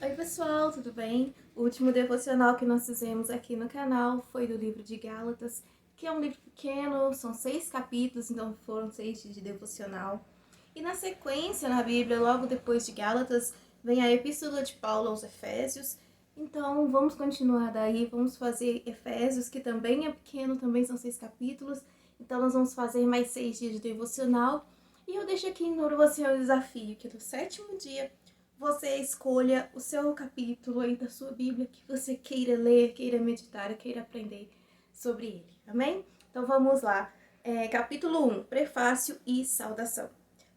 Oi pessoal, tudo bem? O último devocional que nós fizemos aqui no canal foi do livro de Gálatas, que é um livro pequeno, são 6 capítulos, então foram 6 dias de devocional. E na sequência, na Bíblia, logo depois de Gálatas, vem a Epístola de Paulo aos Efésios. Então vamos continuar daí, vamos fazer Efésios, que também é pequeno, também são 6 capítulos. Então nós vamos fazer mais 6 dias de devocional. E eu deixo aqui para você o desafio, que no sétimo dia você escolha o seu capítulo aí da sua Bíblia que você queira ler, queira meditar, queira aprender sobre ele. Amém? Então vamos lá. Capítulo 1, Prefácio e Saudação.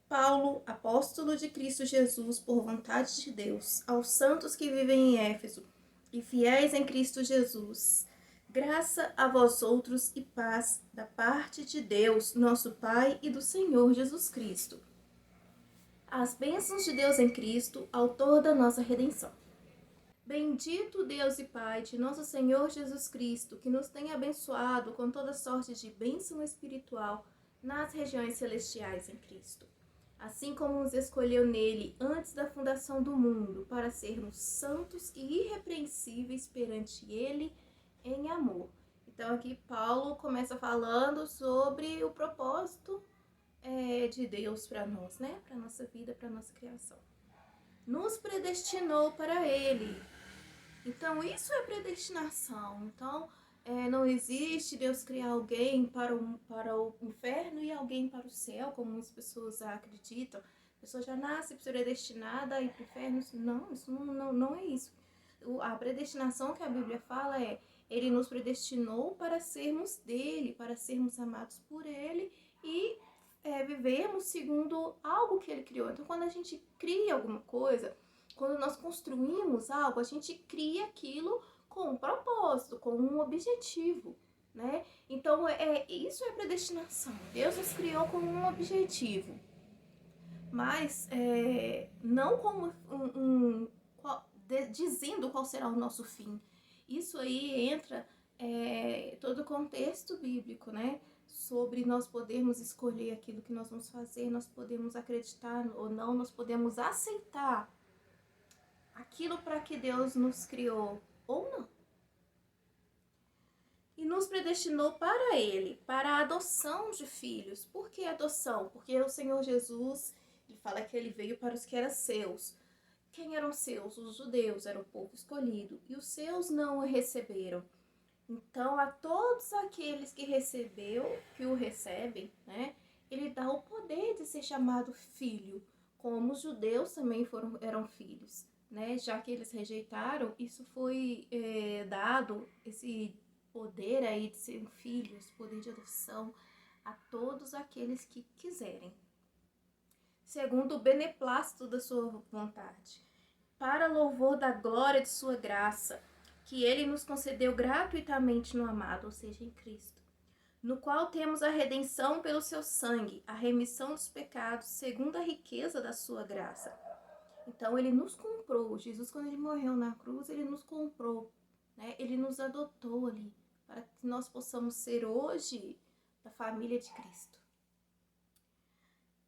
Paulo, apóstolo de Cristo Jesus, por vontade de Deus, aos santos que vivem em Éfeso e fiéis em Cristo Jesus, graça a vós outros e paz da parte de Deus, nosso Pai, e do Senhor Jesus Cristo. As bênçãos de Deus em Cristo, autor da nossa redenção. Bendito Deus e Pai de nosso Senhor Jesus Cristo, que nos tem abençoado com toda sorte de bênção espiritual nas regiões celestiais em Cristo. Assim como nos escolheu nele antes da fundação do mundo, para sermos santos e irrepreensíveis perante ele em amor. Então aqui Paulo começa falando sobre o propósito de Deus para nós, né? Para nossa vida, para nossa criação. Nos predestinou para Ele. Então, isso é predestinação. Então, não existe Deus criar alguém para o inferno e alguém para o céu, como muitas pessoas acreditam. A pessoa já nasce predestinada a ir para o inferno. Não, isso não é isso. A predestinação que a Bíblia fala é: Ele nos predestinou para sermos dele, para sermos amados por Ele e vivermos segundo algo que Ele criou. Então, quando a gente cria alguma coisa, quando nós construímos algo, a gente cria aquilo com um propósito, com um objetivo, né? Então, isso é predestinação. Deus nos criou com um objetivo, mas não como dizendo qual será o nosso fim. Isso aí entra todo o contexto bíblico, né? Sobre nós podermos escolher aquilo que nós vamos fazer, nós podemos acreditar ou não, nós podemos aceitar aquilo para que Deus nos criou ou não. E nos predestinou para Ele, para a adoção de filhos. Por que adoção? Porque o Senhor Jesus, ele fala que Ele veio para os que eram seus. Quem eram seus? Os judeus, era o povo escolhido. E os seus não o receberam. Então, a todos aqueles que o recebem, né? Ele dá o poder de ser chamado filho, como os judeus também eram filhos, né? Já que eles rejeitaram, isso foi dado, esse poder aí de ser filhos, poder de adoção, a todos aqueles que quiserem, segundo o beneplácito da sua vontade, para louvor da glória de sua graça, que ele nos concedeu gratuitamente no amado, ou seja, em Cristo, no qual temos a redenção pelo seu sangue, a remissão dos pecados, segundo a riqueza da sua graça. Então, ele nos comprou. Jesus, quando ele morreu na cruz, ele nos comprou, né? Ele nos adotou ali, para que nós possamos ser hoje da família de Cristo.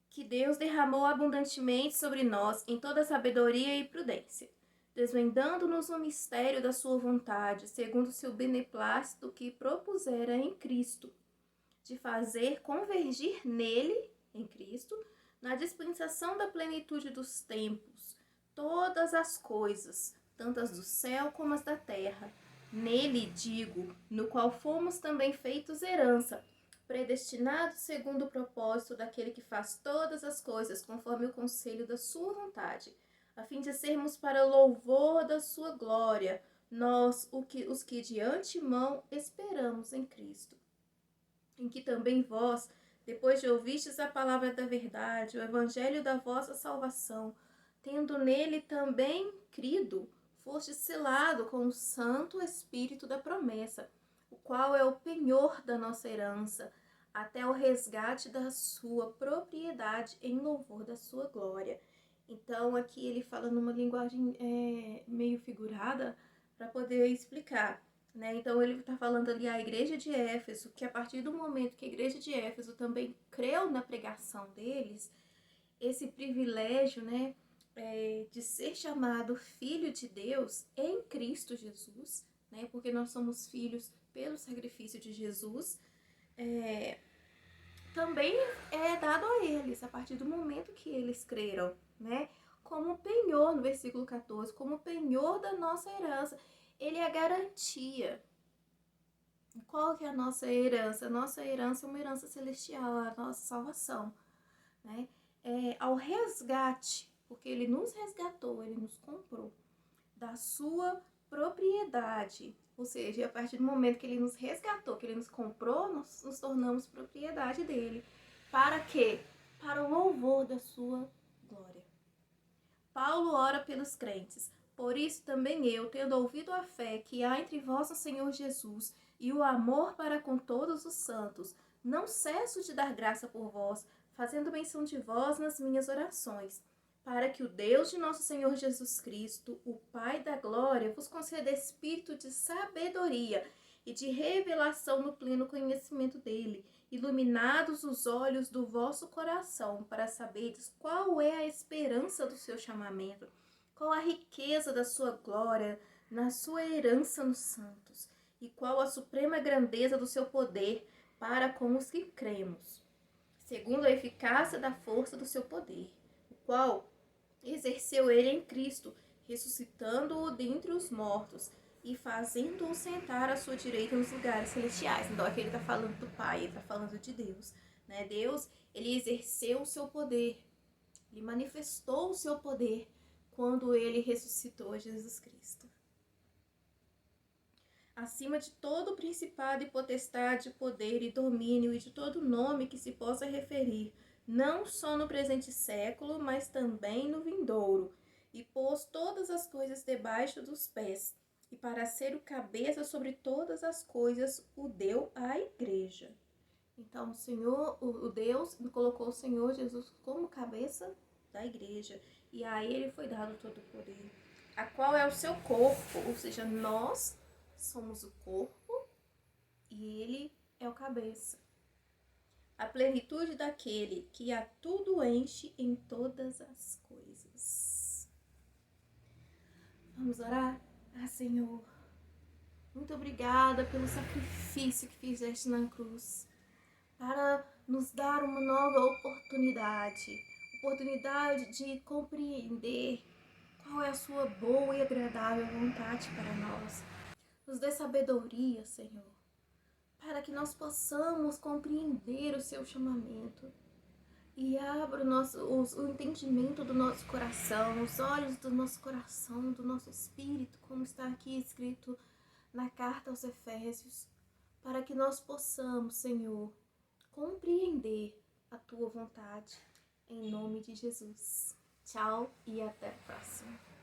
Que Deus derramou abundantemente sobre nós em toda sabedoria e prudência, desvendando-nos o mistério da sua vontade, segundo o seu beneplácito que propusera em Cristo, de fazer convergir nele, em Cristo, na dispensação da plenitude dos tempos, todas as coisas, tanto as do céu como as da terra. Nele, digo, no qual fomos também feitos herança, predestinados segundo o propósito daquele que faz todas as coisas conforme o conselho da sua vontade, a fim de sermos para louvor da sua glória, nós, os que de antemão esperamos em Cristo, em que também vós, depois de ouvistes a palavra da verdade, o evangelho da vossa salvação, tendo nele também crido, foste selado com o Santo Espírito da promessa, o qual é o penhor da nossa herança, até o resgate da sua propriedade em louvor da sua glória. Então, aqui ele fala numa linguagem meio figurada para poder explicar, né? Então, ele está falando ali a igreja de Éfeso, que a partir do momento que a igreja de Éfeso também creu na pregação deles, esse privilégio, né, de ser chamado filho de Deus em Cristo Jesus, né? Porque nós somos filhos pelo sacrifício de Jesus, também é dado a eles a partir do momento que eles creram, né? Como penhor, no versículo 14, como penhor da nossa herança. Ele é a garantia. Qual que é a nossa herança? A nossa herança é uma herança celestial, a nossa salvação, né? Ao resgate, porque ele nos resgatou, ele nos comprou da sua propriedade. Ou seja, a partir do momento que ele nos resgatou, que ele nos comprou, nós nos tornamos propriedade dele. Para quê? Para o louvor da sua glória. Paulo ora pelos crentes. Por isso também eu, tendo ouvido a fé que há entre vós no Senhor Jesus e o amor para com todos os santos, não cesso de dar graça por vós, fazendo menção de vós nas minhas orações, para que o Deus de nosso Senhor Jesus Cristo, o Pai da glória, vos conceda espírito de sabedoria e de revelação no pleno conhecimento dele, iluminados os olhos do vosso coração, para saberdes qual é a esperança do seu chamamento, qual a riqueza da sua glória na sua herança nos santos, e qual a suprema grandeza do seu poder para com os que cremos, segundo a eficácia da força do seu poder, o qual exerceu ele em Cristo, ressuscitando-o dentre os mortos e fazendo-o sentar à sua direita nos lugares celestiais. Então aqui ele está falando do Pai, ele está falando de Deus, né? Deus, ele exerceu o seu poder, ele manifestou o seu poder quando ele ressuscitou Jesus Cristo. Acima de todo principado e potestade, poder e domínio e de todo nome que se possa referir, não só no presente século, mas também no vindouro, e pôs todas as coisas debaixo dos pés, e para ser o cabeça sobre todas as coisas, o deu à igreja. Então, o Senhor, o Deus, colocou o Senhor Jesus como cabeça da igreja, e a ele foi dado todo o poder, a qual é o seu corpo, ou seja, nós somos o corpo e ele é o cabeça. A plenitude daquele que a tudo enche em todas as coisas. Vamos orar? Senhor, muito obrigada pelo sacrifício que fizeste na cruz, para nos dar uma nova oportunidade de compreender qual é a sua boa e agradável vontade para nós. Nos dê sabedoria, Senhor, para que nós possamos compreender o seu chamamento e abra o entendimento do nosso coração, os olhos do nosso coração, do nosso espírito, como está aqui escrito na carta aos Efésios, para que nós possamos, Senhor, compreender a tua vontade, em nome de Jesus. Tchau e até a próxima.